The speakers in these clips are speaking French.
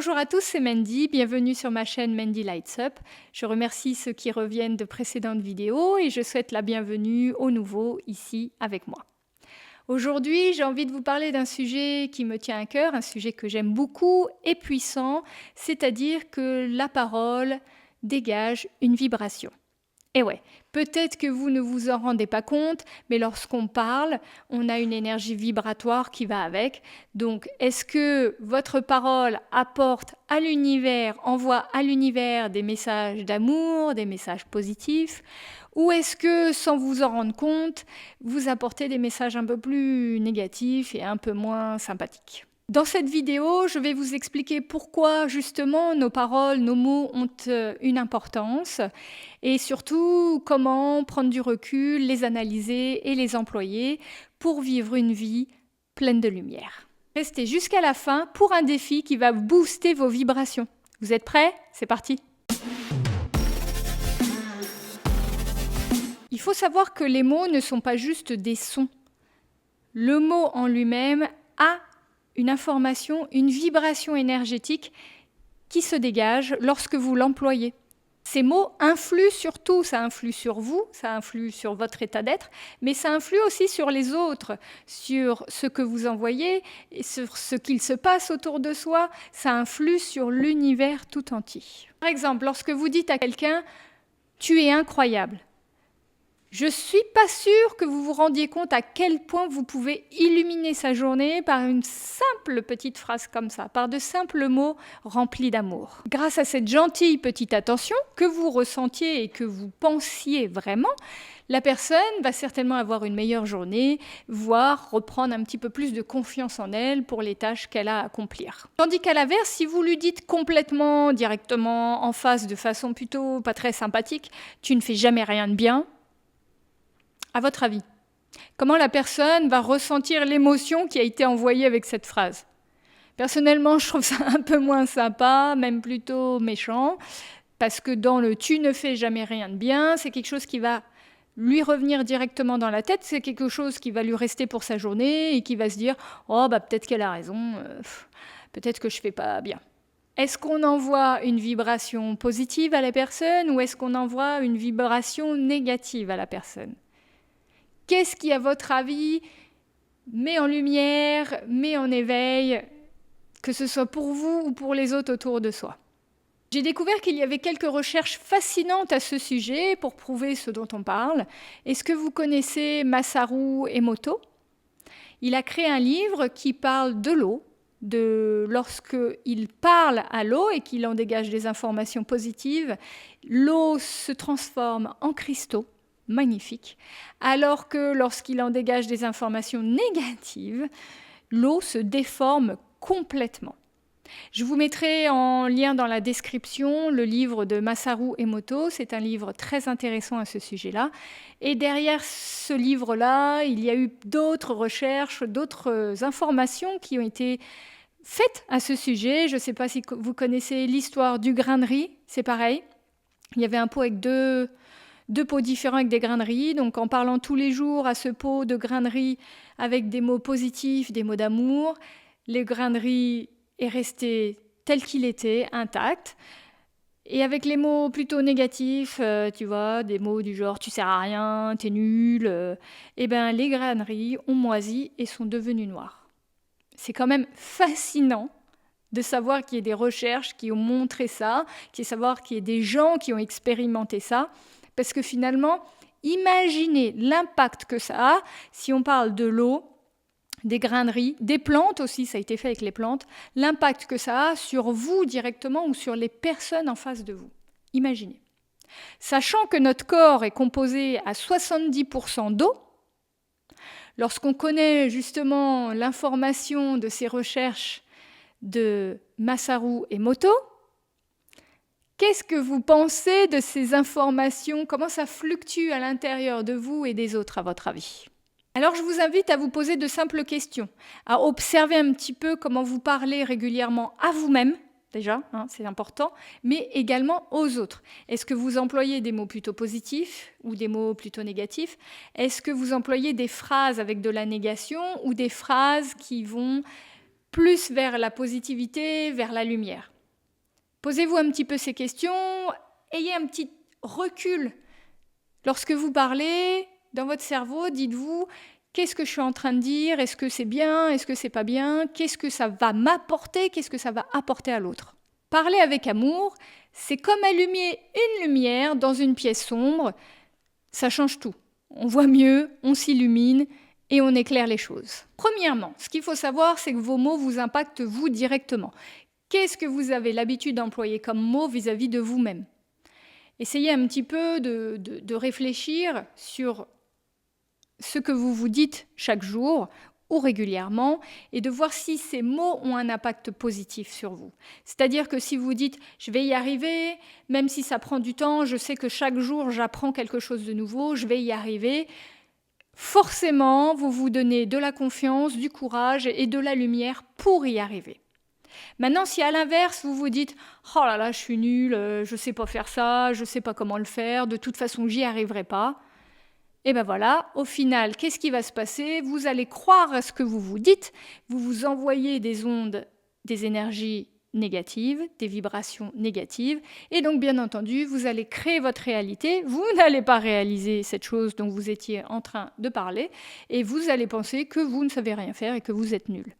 Bonjour à tous, c'est Mandy, bienvenue sur ma chaîne Mandy Lights Up. Je remercie ceux qui reviennent de précédentes vidéos et je souhaite la bienvenue aux nouveaux ici avec moi. Aujourd'hui, j'ai envie de vous parler d'un sujet qui me tient à cœur, un sujet que j'aime beaucoup et puissant, c'est-à-dire que la parole dégage une vibration. Et ouais, peut-être que vous ne vous en rendez pas compte, mais lorsqu'on parle, on a une énergie vibratoire qui va avec. Donc, est-ce que votre parole apporte à l'univers, envoie à l'univers des messages d'amour, des messages positifs, ou est-ce que, sans vous en rendre compte, vous apportez des messages un peu plus négatifs et un peu moins sympathiques? Dans cette vidéo, je vais vous expliquer pourquoi justement nos paroles, nos mots ont une importance et surtout comment prendre du recul, les analyser et les employer pour vivre une vie pleine de lumière. Restez jusqu'à la fin pour un défi qui va booster vos vibrations. Vous êtes prêts? C'est parti! Il faut savoir que les mots ne sont pas juste des sons. Le mot en lui-même a une information, une vibration énergétique qui se dégage lorsque vous l'employez. Ces mots influent sur tout, ça influe sur vous, ça influe sur votre état d'être, mais ça influe aussi sur les autres, sur ce que vous envoyez, et sur ce qu'il se passe autour de soi, ça influe sur l'univers tout entier. Par exemple, lorsque vous dites à quelqu'un « tu es incroyable », je ne suis pas sûre que vous vous rendiez compte à quel point vous pouvez illuminer sa journée par une simple petite phrase comme ça, par de simples mots remplis d'amour. Grâce à cette gentille petite attention que vous ressentiez et que vous pensiez vraiment, la personne va certainement avoir une meilleure journée, voire reprendre un petit peu plus de confiance en elle pour les tâches qu'elle a à accomplir. Tandis qu'à l'inverse, si vous lui dites complètement, directement, en face, de façon plutôt pas très sympathique, « tu ne fais jamais rien de bien », à votre avis, comment la personne va ressentir l'émotion qui a été envoyée avec cette phrase? Personnellement, je trouve ça un peu moins sympa, même plutôt méchant, parce que dans le « tu ne fais jamais rien de bien », c'est quelque chose qui va lui revenir directement dans la tête, c'est quelque chose qui va lui rester pour sa journée et qui va se dire « oh, bah peut-être qu'elle a raison, peut-être que je fais pas bien ». Est-ce qu'on envoie une vibration positive à la personne ou est-ce qu'on envoie une vibration négative à la personne? Qu'est-ce qui, à votre avis, met en lumière, met en éveil, que ce soit pour vous ou pour les autres autour de soi? J'ai découvert qu'il y avait quelques recherches fascinantes à ce sujet pour prouver ce dont on parle. Est-ce que vous connaissez Masaru Emoto? Il a créé un livre qui parle de l'eau, de lorsqu'il parle à l'eau et qu'il en dégage des informations positives, l'eau se transforme en cristaux. Magnifique, alors que lorsqu'il en dégage des informations négatives, l'eau se déforme complètement. Je vous mettrai en lien dans la description le livre de Masaru Emoto, c'est un livre très intéressant à ce sujet-là. Et derrière ce livre-là, il y a eu d'autres recherches, d'autres informations qui ont été faites à ce sujet. Je ne sais pas si vous connaissez l'histoire du grain de riz, c'est pareil. Il y avait un pot avec deux pots différents avec des grains de riz, donc en parlant tous les jours à ce pot de grains de riz avec des mots positifs, des mots d'amour, le grain de riz est resté tel qu'il était, intact. Et avec les mots plutôt négatifs, tu vois, des mots du genre « tu sers à rien, t'es nul », eh ben les grains de riz ont moisi et sont devenus noirs. C'est quand même fascinant de savoir qu'il y ait des recherches qui ont montré ça, de savoir qu'il y ait des gens qui ont expérimenté ça, parce que finalement, imaginez l'impact que ça a si on parle de l'eau, des grains de riz, des plantes aussi, ça a été fait avec les plantes, l'impact que ça a sur vous directement ou sur les personnes en face de vous. Imaginez. Sachant que notre corps est composé à 70% d'eau, lorsqu'on connaît justement l'information de ces recherches de Masaru Emoto, qu'est-ce que vous pensez de ces informations? Comment ça fluctue à l'intérieur de vous et des autres, à votre avis? Alors, je vous invite à vous poser de simples questions, à observer un petit peu comment vous parlez régulièrement à vous-même, déjà, hein, c'est important, mais également aux autres. Est-ce que vous employez des mots plutôt positifs ou des mots plutôt négatifs? Est-ce que vous employez des phrases avec de la négation ou des phrases qui vont plus vers la positivité, vers la lumière. Posez-vous un petit peu ces questions, ayez un petit recul. Lorsque vous parlez, dans votre cerveau, dites-vous, qu'est-ce que je suis en train de dire? Est-ce que c'est bien? Est-ce que c'est pas bien? Qu'est-ce que ça va m'apporter? Qu'est-ce que ça va apporter à l'autre? Parler avec amour, c'est comme allumer une lumière dans une pièce sombre. Ça change tout. On voit mieux, on s'illumine et on éclaire les choses. Premièrement, ce qu'il faut savoir, c'est que vos mots vous impactent vous directement. Qu'est-ce que vous avez l'habitude d'employer comme mot vis-à-vis de vous-même? Essayez un petit peu de réfléchir sur ce que vous vous dites chaque jour ou régulièrement et de voir si ces mots ont un impact positif sur vous. C'est-à-dire que si vous dites « je vais y arriver », même si ça prend du temps, je sais que chaque jour j'apprends quelque chose de nouveau, je vais y arriver, forcément vous vous donnez de la confiance, du courage et de la lumière pour y arriver. Maintenant, si à l'inverse, vous vous dites « oh là là, je suis nulle, je ne sais pas faire ça, je ne sais pas comment le faire, de toute façon, j'y arriverai pas », et bien voilà, au final, qu'est-ce qui va se passer? Vous allez croire à ce que vous vous dites, vous vous envoyez des ondes, des énergies négatives, des vibrations négatives, et donc bien entendu, vous allez créer votre réalité, vous n'allez pas réaliser cette chose dont vous étiez en train de parler, et vous allez penser que vous ne savez rien faire et que vous êtes nul.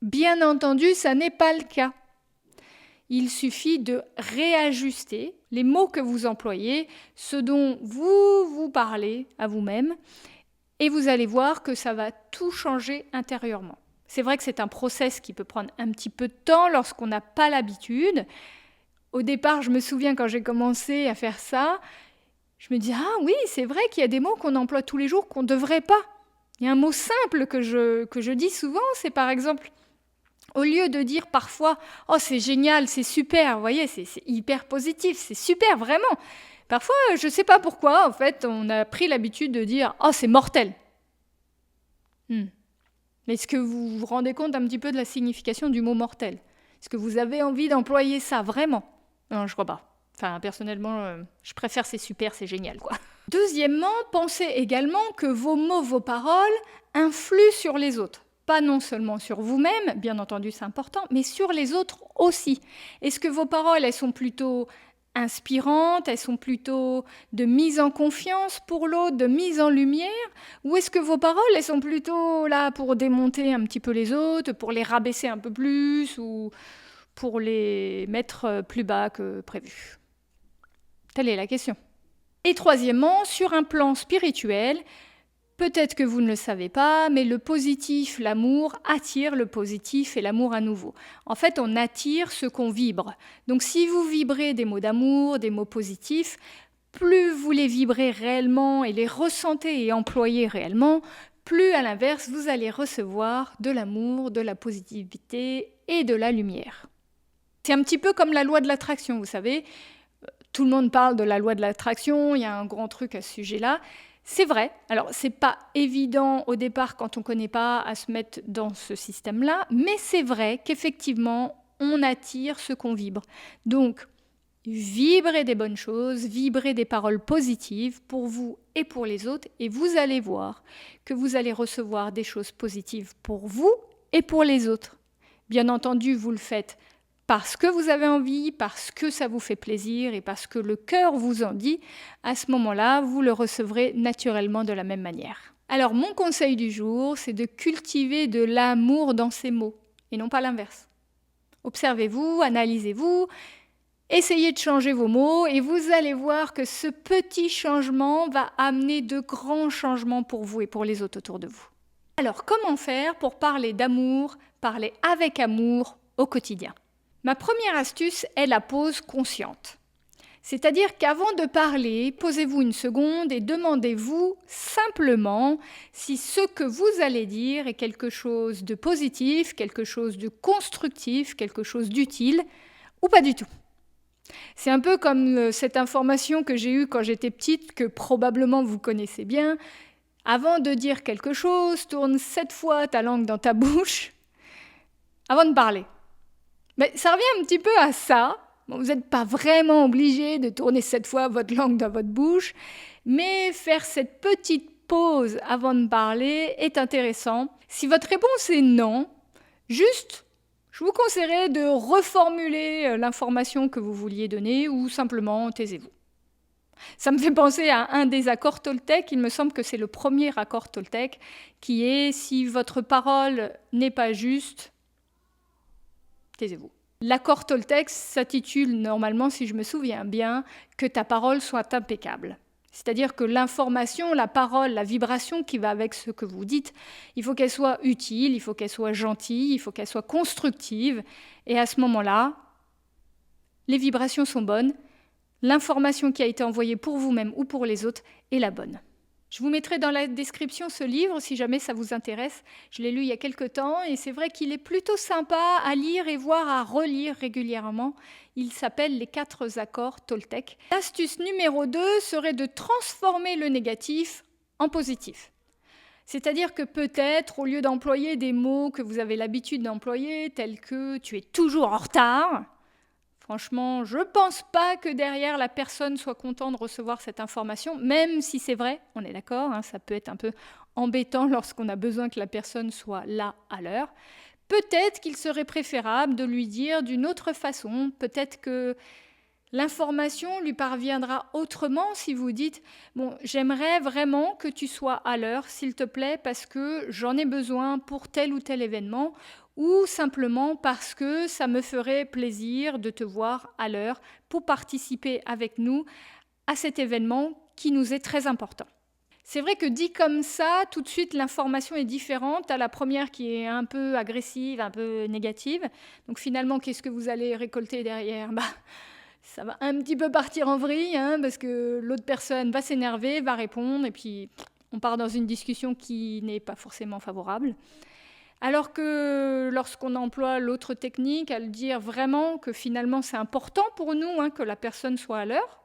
Bien entendu, ça n'est pas le cas. Il suffit de réajuster les mots que vous employez, ce dont vous parlez à vous-même, et vous allez voir que ça va tout changer intérieurement. C'est vrai que c'est un process qui peut prendre un petit peu de temps lorsqu'on n'a pas l'habitude. Au départ, je me souviens quand j'ai commencé à faire ça, je me dis « Ah oui, c'est vrai qu'il y a des mots qu'on emploie tous les jours qu'on ne devrait pas ». Il y a un mot simple que je dis souvent, c'est par exemple... Au lieu de dire parfois « Oh, c'est génial, c'est super », vous voyez, c'est hyper positif, c'est super, vraiment. Parfois, je ne sais pas pourquoi, en fait, on a pris l'habitude de dire « Oh, c'est mortel ». Mais est-ce que vous vous rendez compte un petit peu de la signification du mot « mortel » ? Est-ce que vous avez envie d'employer ça, vraiment ? Non, je crois pas. Enfin, personnellement, je préfère « c'est super, c'est génial », quoi. Deuxièmement, pensez également que vos mots, vos paroles influent sur les autres. Pas non seulement sur vous-même, bien entendu c'est important, mais sur les autres aussi. Est-ce que vos paroles, elles sont plutôt inspirantes, elles sont plutôt de mise en confiance pour l'autre, de mise en lumière, ou est-ce que vos paroles, elles sont plutôt là pour démonter un petit peu les autres, pour les rabaisser un peu plus, ou pour les mettre plus bas que prévu? Telle est la question. Et troisièmement, sur un plan spirituel, peut-être que vous ne le savez pas, mais le positif, l'amour, attire le positif et l'amour à nouveau. En fait, on attire ce qu'on vibre. Donc si vous vibrez des mots d'amour, des mots positifs, plus vous les vibrez réellement et les ressentez et employez réellement, plus à l'inverse, vous allez recevoir de l'amour, de la positivité et de la lumière. C'est un petit peu comme la loi de l'attraction, vous savez. Tout le monde parle de la loi de l'attraction, il y a un grand truc à ce sujet-là. C'est vrai, alors c'est pas évident au départ quand on ne connaît pas à se mettre dans ce système-là, mais c'est vrai qu'effectivement, on attire ce qu'on vibre. Donc, vibrez des bonnes choses, vibrez des paroles positives pour vous et pour les autres, et vous allez voir que vous allez recevoir des choses positives pour vous et pour les autres. Bien entendu, vous le faites parce que vous avez envie, parce que ça vous fait plaisir et parce que le cœur vous en dit, à ce moment-là, vous le recevrez naturellement de la même manière. Alors, mon conseil du jour, c'est de cultiver de l'amour dans ces mots, et non pas l'inverse. Observez-vous, analysez-vous, essayez de changer vos mots, et vous allez voir que ce petit changement va amener de grands changements pour vous et pour les autres autour de vous. Alors, comment faire pour parler d'amour, parler avec amour au quotidien ? Ma première astuce est la pause consciente. C'est-à-dire qu'avant de parler, posez-vous une seconde et demandez-vous simplement si ce que vous allez dire est quelque chose de positif, quelque chose de constructif, quelque chose d'utile ou pas du tout. C'est un peu comme cette information que j'ai eue quand j'étais petite, que probablement vous connaissez bien. Avant de dire quelque chose, tourne 7 fois ta langue dans ta bouche avant de parler. Mais ça revient un petit peu à ça. Bon, vous n'êtes pas vraiment obligé de tourner 7 fois votre langue dans votre bouche, mais faire cette petite pause avant de parler est intéressant. Si votre réponse est non, juste Je vous conseillerais de reformuler l'information que vous vouliez donner ou simplement taisez-vous. Ça me fait penser à un des accords Toltec, il me semble que c'est le premier accord Toltec, qui est « si votre parole n'est pas juste, taisez-vous ». L'accord Toltec s'intitule normalement, si je me souviens bien, « que ta parole soit impeccable ». C'est-à-dire que l'information, la parole, la vibration qui va avec ce que vous dites, il faut qu'elle soit utile, il faut qu'elle soit gentille, il faut qu'elle soit constructive. Et à ce moment-là, les vibrations sont bonnes, l'information qui a été envoyée pour vous-même ou pour les autres est la bonne. Je vous mettrai dans la description ce livre si jamais ça vous intéresse. Je l'ai lu il y a quelque temps et c'est vrai qu'il est plutôt sympa à lire et voire à relire régulièrement. Il s'appelle Les 4 accords Toltec. L'astuce numéro 2 serait de transformer le négatif en positif. C'est-à-dire que peut-être, au lieu d'employer des mots que vous avez l'habitude d'employer, tels que « tu es toujours en retard », franchement, je ne pense pas que derrière la personne soit contente de recevoir cette information, même si c'est vrai, on est d'accord, hein, ça peut être un peu embêtant lorsqu'on a besoin que la personne soit là à l'heure. Peut-être qu'il serait préférable de lui dire d'une autre façon, peut-être que l'information lui parviendra autrement si vous dites « bon, j'aimerais vraiment que tu sois à l'heure, s'il te plaît, parce que j'en ai besoin pour tel ou tel événement » ou simplement parce que ça me ferait plaisir de te voir à l'heure pour participer avec nous à cet événement qui nous est très important. C'est vrai que dit comme ça, tout de suite l'information est différente à la première qui est un peu agressive, un peu négative. Donc finalement, qu'est-ce que vous allez récolter derrière ? Ça va un petit peu partir en vrille, hein, parce que l'autre personne va s'énerver, va répondre, et puis on part dans une discussion qui n'est pas forcément favorable. Alors que lorsqu'on emploie l'autre technique, à le dire vraiment que finalement c'est important pour nous hein, que la personne soit à l'heure,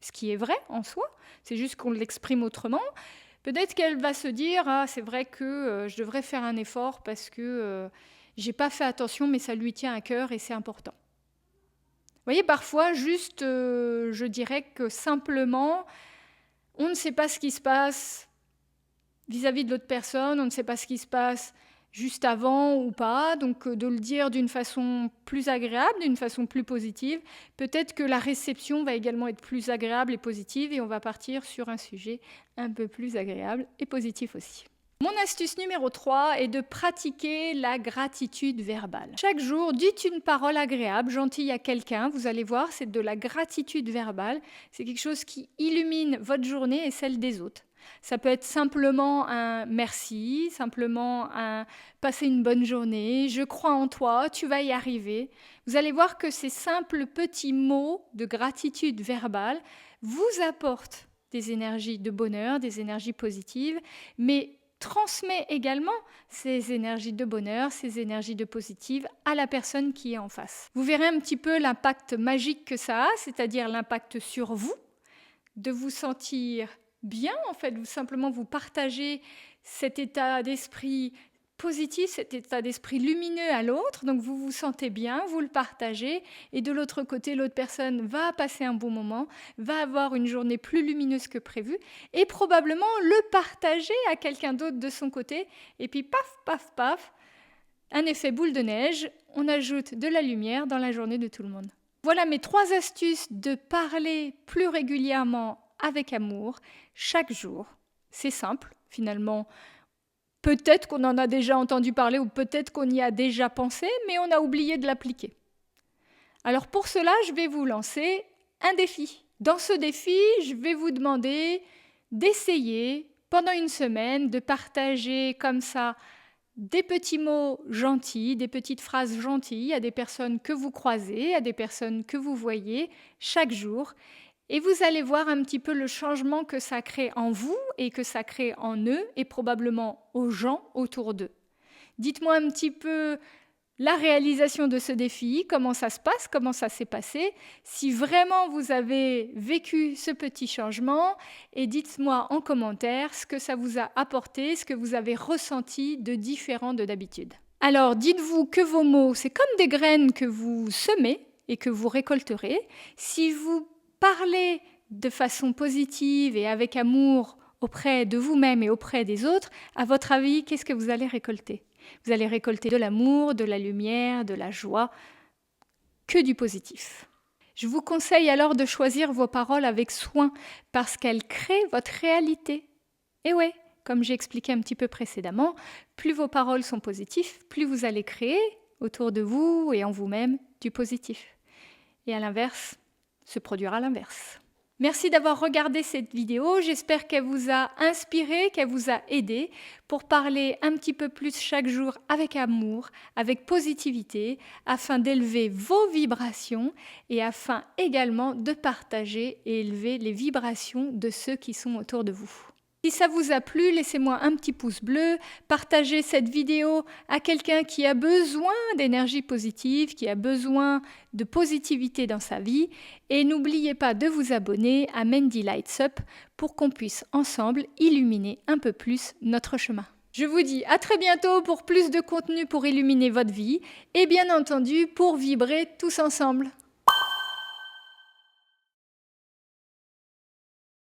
ce qui est vrai en soi, c'est juste qu'on l'exprime autrement, peut-être qu'elle va se dire « ah c'est vrai que je devrais faire un effort parce que j'ai pas fait attention mais ça lui tient à cœur et c'est important ». Vous voyez, parfois juste je dirais que simplement on ne sait pas ce qui se passe vis-à-vis de l'autre personne, on ne sait pas ce qui se passe juste avant ou pas, donc de le dire d'une façon plus agréable, d'une façon plus positive. Peut-être que la réception va également être plus agréable et positive et on va partir sur un sujet un peu plus agréable et positif aussi. Mon astuce numéro 3 est de pratiquer la gratitude verbale. Chaque jour, dites une parole agréable, gentille à quelqu'un. Vous allez voir, c'est de la gratitude verbale. C'est quelque chose qui illumine votre journée et celle des autres. Ça peut être simplement un merci, simplement un passer une bonne journée, je crois en toi, tu vas y arriver. Vous allez voir que ces simples petits mots de gratitude verbale vous apportent des énergies de bonheur, des énergies positives, mais transmet également ces énergies de bonheur, ces énergies de positive à la personne qui est en face. Vous verrez un petit peu l'impact magique que ça a, c'est-à-dire l'impact sur vous, de vous sentir bien, en fait, simplement vous partagez cet état d'esprit positif, cet état d'esprit lumineux à l'autre, donc vous vous sentez bien, vous le partagez, et de l'autre côté, l'autre personne va passer un bon moment, va avoir une journée plus lumineuse que prévu, et probablement le partager à quelqu'un d'autre de son côté, et puis paf, paf, paf, un effet boule de neige, on ajoute de la lumière dans la journée de tout le monde. Voilà mes 3 astuces de parler plus régulièrement avec amour, chaque jour. C'est simple, finalement. Peut-être qu'on en a déjà entendu parler ou peut-être qu'on y a déjà pensé, mais on a oublié de l'appliquer. Alors pour cela, je vais vous lancer un défi. Dans ce défi, je vais vous demander d'essayer pendant une semaine de partager comme ça des petits mots gentils, des petites phrases gentilles à des personnes que vous croisez, à des personnes que vous voyez chaque jour. Et vous allez voir un petit peu le changement que ça crée en vous et que ça crée en eux et probablement aux gens autour d'eux. Dites-moi un petit peu la réalisation de ce défi, comment ça se passe, comment ça s'est passé, si vraiment vous avez vécu ce petit changement et dites-moi en commentaire ce que ça vous a apporté, ce que vous avez ressenti de différent de d'habitude. Alors dites-vous que vos mots, c'est comme des graines que vous semez et que vous récolterez. Si vous parlez de façon positive et avec amour auprès de vous-même et auprès des autres, à votre avis, qu'est-ce que vous allez récolter ? Vous allez récolter de l'amour, de la lumière, de la joie, que du positif. Je vous conseille alors de choisir vos paroles avec soin parce qu'elles créent votre réalité. Et ouais, comme j'ai expliqué un petit peu précédemment, plus vos paroles sont positives, plus vous allez créer autour de vous et en vous-même du positif. Et à l'inverse, se produira l'inverse. Merci d'avoir regardé cette vidéo, j'espère qu'elle vous a inspiré, qu'elle vous a aidé pour parler un petit peu plus chaque jour avec amour, avec positivité, afin d'élever vos vibrations et afin également de partager et élever les vibrations de ceux qui sont autour de vous. Si ça vous a plu, laissez-moi un petit pouce bleu, partagez cette vidéo à quelqu'un qui a besoin d'énergie positive, qui a besoin de positivité dans sa vie et n'oubliez pas de vous abonner à Mandy Lights Up pour qu'on puisse ensemble illuminer un peu plus notre chemin. Je vous dis à très bientôt pour plus de contenu pour illuminer votre vie et bien entendu pour vibrer tous ensemble.